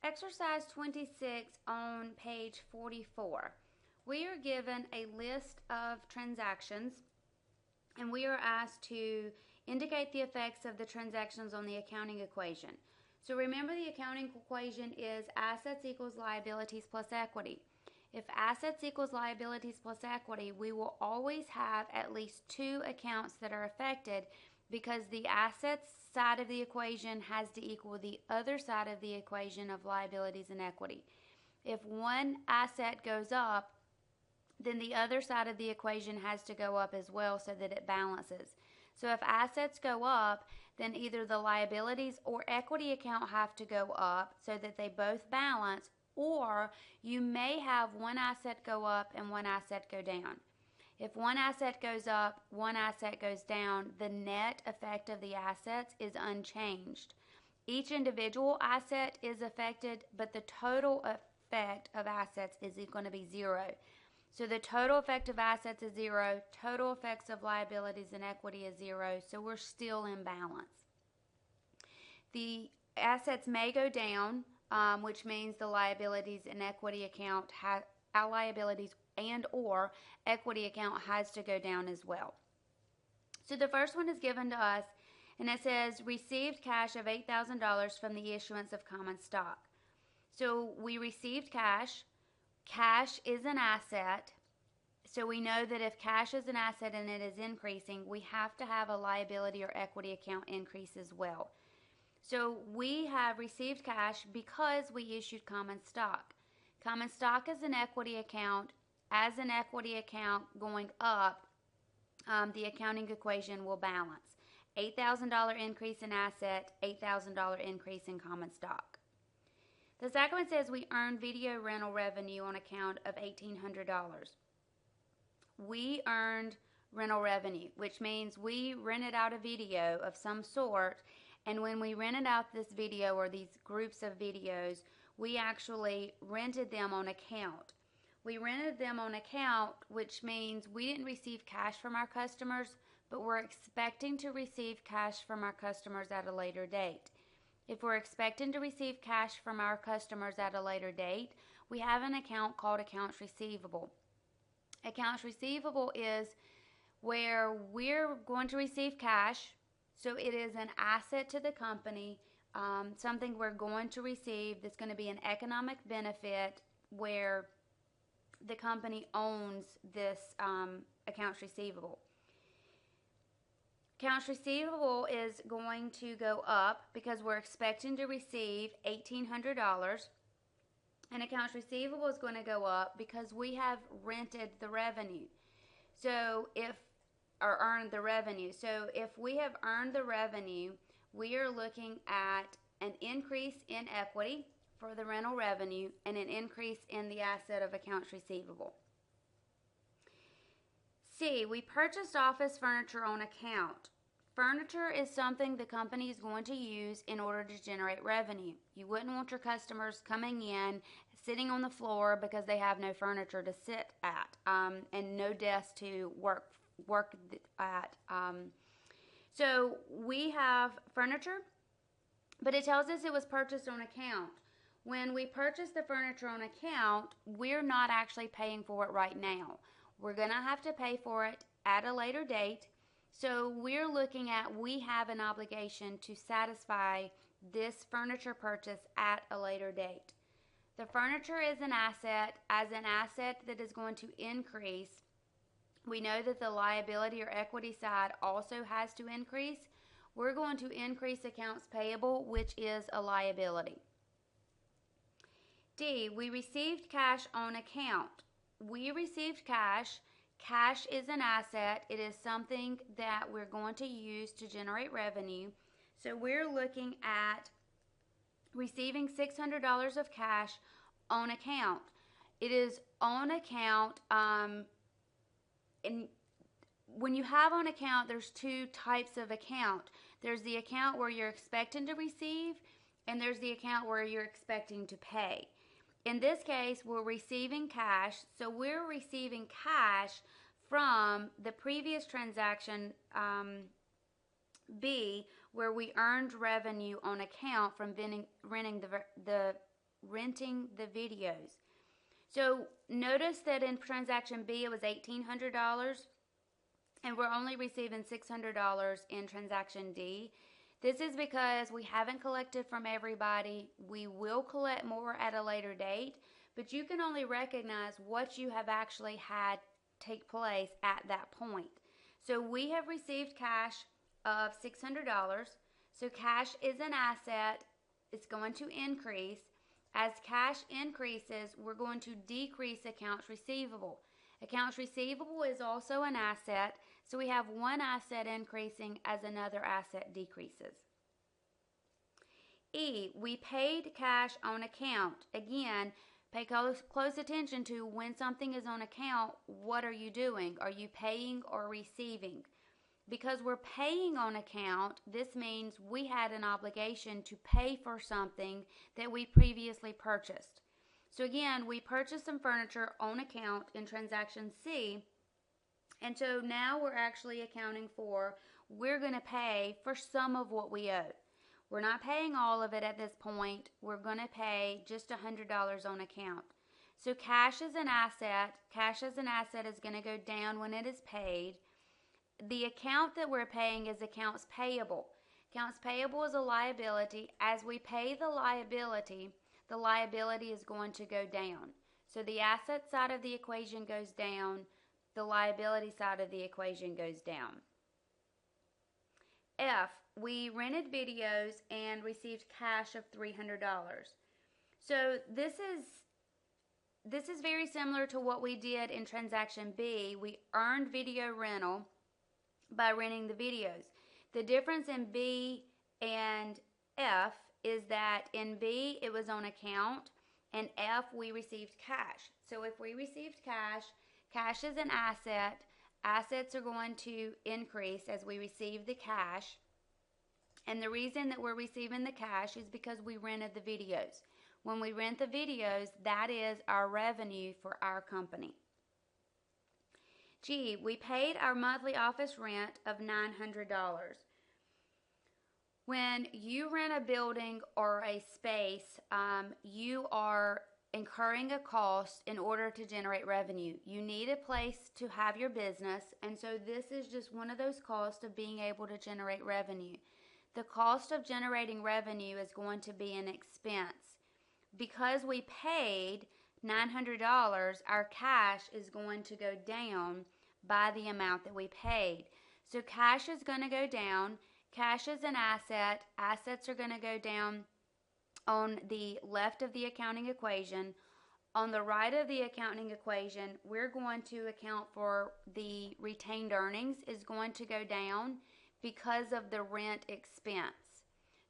Exercise 26 on page 44. We are given a list of transactions and we are asked to indicate the effects of the transactions on the accounting equation. So remember, the accounting equation is assets equals liabilities plus equity. If assets equals liabilities plus equity, we will always have at least two accounts that are affected because the assets side of the equation has to equal the other side of the equation of liabilities and equity. If one asset goes up, then the other side of the equation has to go up as well so that it balances. So if assets go up, then either the liabilities or equity account have to go up so that they both balance, or you may have one asset go up and one asset go down. If one asset goes up, one asset goes down, the net effect of the assets is unchanged. Each individual asset is affected, but the total effect of assets is going to be zero. So the total effect of assets is zero, total effects of liabilities and equity is zero, so we're still in balance. The assets may go down, which means the liabilities and equity account our liabilities and or equity account has to go down as well. So the first one is given to us, and it says received cash of $8,000 from the issuance of common stock. So we received cash. Cash is an asset, so we know that if cash is an asset and it is increasing, we have to have a liability or equity account increase as well. So we have received cash because we issued common stock. Common stock is an equity account. As an equity account going up, the accounting equation will balance. $8,000 increase in asset, $8,000 increase in common stock. The second one says we earned video rental revenue on account of $1,800. We earned rental revenue, which means we rented out a video of some sort, and when we rented out this video or these groups of videos, we actually rented them on account. We rented them on account, which means we didn't receive cash from our customers, but we're expecting to receive cash from our customers at a later date. If we're expecting to receive cash from our customers at a later date, we have an account called accounts receivable. Accounts receivable is where we're going to receive cash, so it is an asset to the company, something we're going to receive that's going to be an economic benefit where the company owns this accounts receivable. Accounts receivable is going to go up because we're expecting to receive $1,800. And accounts receivable is going to go up because we have rented the revenue. Earned the revenue. So if we have earned the revenue, we are looking at an increase in equity for the rental revenue and an increase in the asset of accounts receivable. C, we purchased office furniture on account. Furniture is something the company is going to use in order to generate revenue. You wouldn't want your customers coming in, sitting on the floor because they have no furniture to sit at and no desk to work at. So we have furniture, but it tells us it was purchased on account. When we purchase the furniture on account, we're not actually paying for it right now. We're going to have to pay for it at a later date. So we're looking at, we have an obligation to satisfy this furniture purchase at a later date. The furniture is an asset. As an asset that is going to increase, we know that the liability or equity side also has to increase. We're going to increase accounts payable, which is a liability. D, we received cash on account. We received cash. Cash is an asset. It is something that we're going to use to generate revenue. So we're looking at receiving $600 of cash on account. It is on account, and when you have on account, there's two types of account. There's the account where you're expecting to receive, and there's the account where you're expecting to pay. In this case, we're receiving cash, so we're receiving cash from the previous transaction, B, where we earned revenue on account from renting the renting the videos. So notice that in transaction B it was $1,800 and we're only receiving $600 in transaction D. This is because we haven't collected from everybody. We will collect more at a later date, but you can only recognize what you have actually had take place at that point. So we have received cash of $600. So cash is an asset. It's going to increase. As cash increases, we're going to decrease accounts receivable. Accounts receivable is also an asset, so we have one asset increasing as another asset decreases. E, we paid cash on account. Again, pay close attention to when something is on account, what are you doing? Are you paying or receiving? Because we're paying on account, this means we had an obligation to pay for something that we previously purchased. So again, we purchased some furniture on account in transaction C, and so now we're actually accounting for, we're going to pay for some of what we owe. We're not paying all of it at this point. We're going to pay just $100 on account. So cash is an asset. Cash as an asset is going to go down when it is paid. The account that we're paying is accounts payable. Accounts payable is a liability. As we pay the liability is going to go down. So the asset side of the equation goes down, the liability side of the equation goes down. F, we rented videos and received cash of $300. So this is very similar to what we did in transaction B. We earned video rental by renting the videos. The difference in B and F is that in B it was on account, and F we received cash. So if we received cash, cash is an asset. Assets are going to increase as we receive the cash. And the reason that we're receiving the cash is because we rented the videos. When we rent the videos, that is our revenue for our company. G, we paid our monthly office rent of $900. When you rent a building or a space, you are incurring a cost in order to generate revenue. You need a place to have your business, and so this is just one of those costs of being able to generate revenue. The cost of generating revenue is going to be an expense. Because we paid $900, our cash is going to go down by the amount that we paid. So cash is going to go down. Cash is an asset. Assets are going to go down on the left of the accounting equation. On the right of the accounting equation, we're going to account for the retained earnings is going to go down because of the rent expense.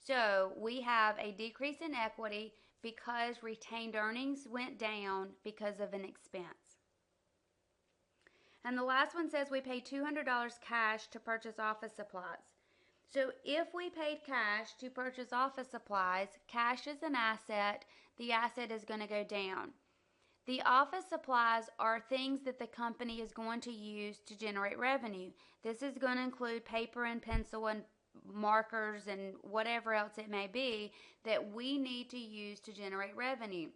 So we have a decrease in equity because retained earnings went down because of an expense. And the last one says we paid $200 cash to purchase office supplies. So if we paid cash to purchase office supplies, cash is an asset, the asset is going to go down. The office supplies are things that the company is going to use to generate revenue. This is going to include paper and pencil and markers and whatever else it may be that we need to use to generate revenue.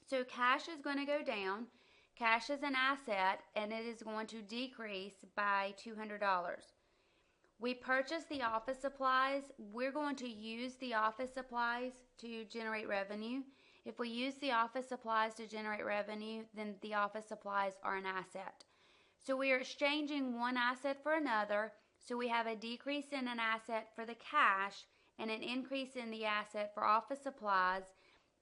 So cash is going to go down. Cash is an asset, and it is going to decrease by $200. We purchased the office supplies. We're going to use the office supplies to generate revenue. If we use the office supplies to generate revenue, then the office supplies are an asset. So we are exchanging one asset for another. So we have a decrease in an asset for the cash and an increase in the asset for office supplies.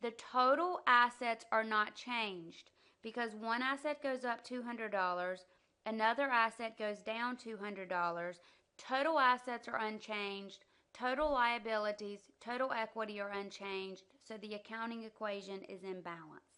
The total assets are not changed because one asset goes up $200, another asset goes down $200. Total assets are unchanged. Total liabilities, total equity are unchanged. So the accounting equation is in balance.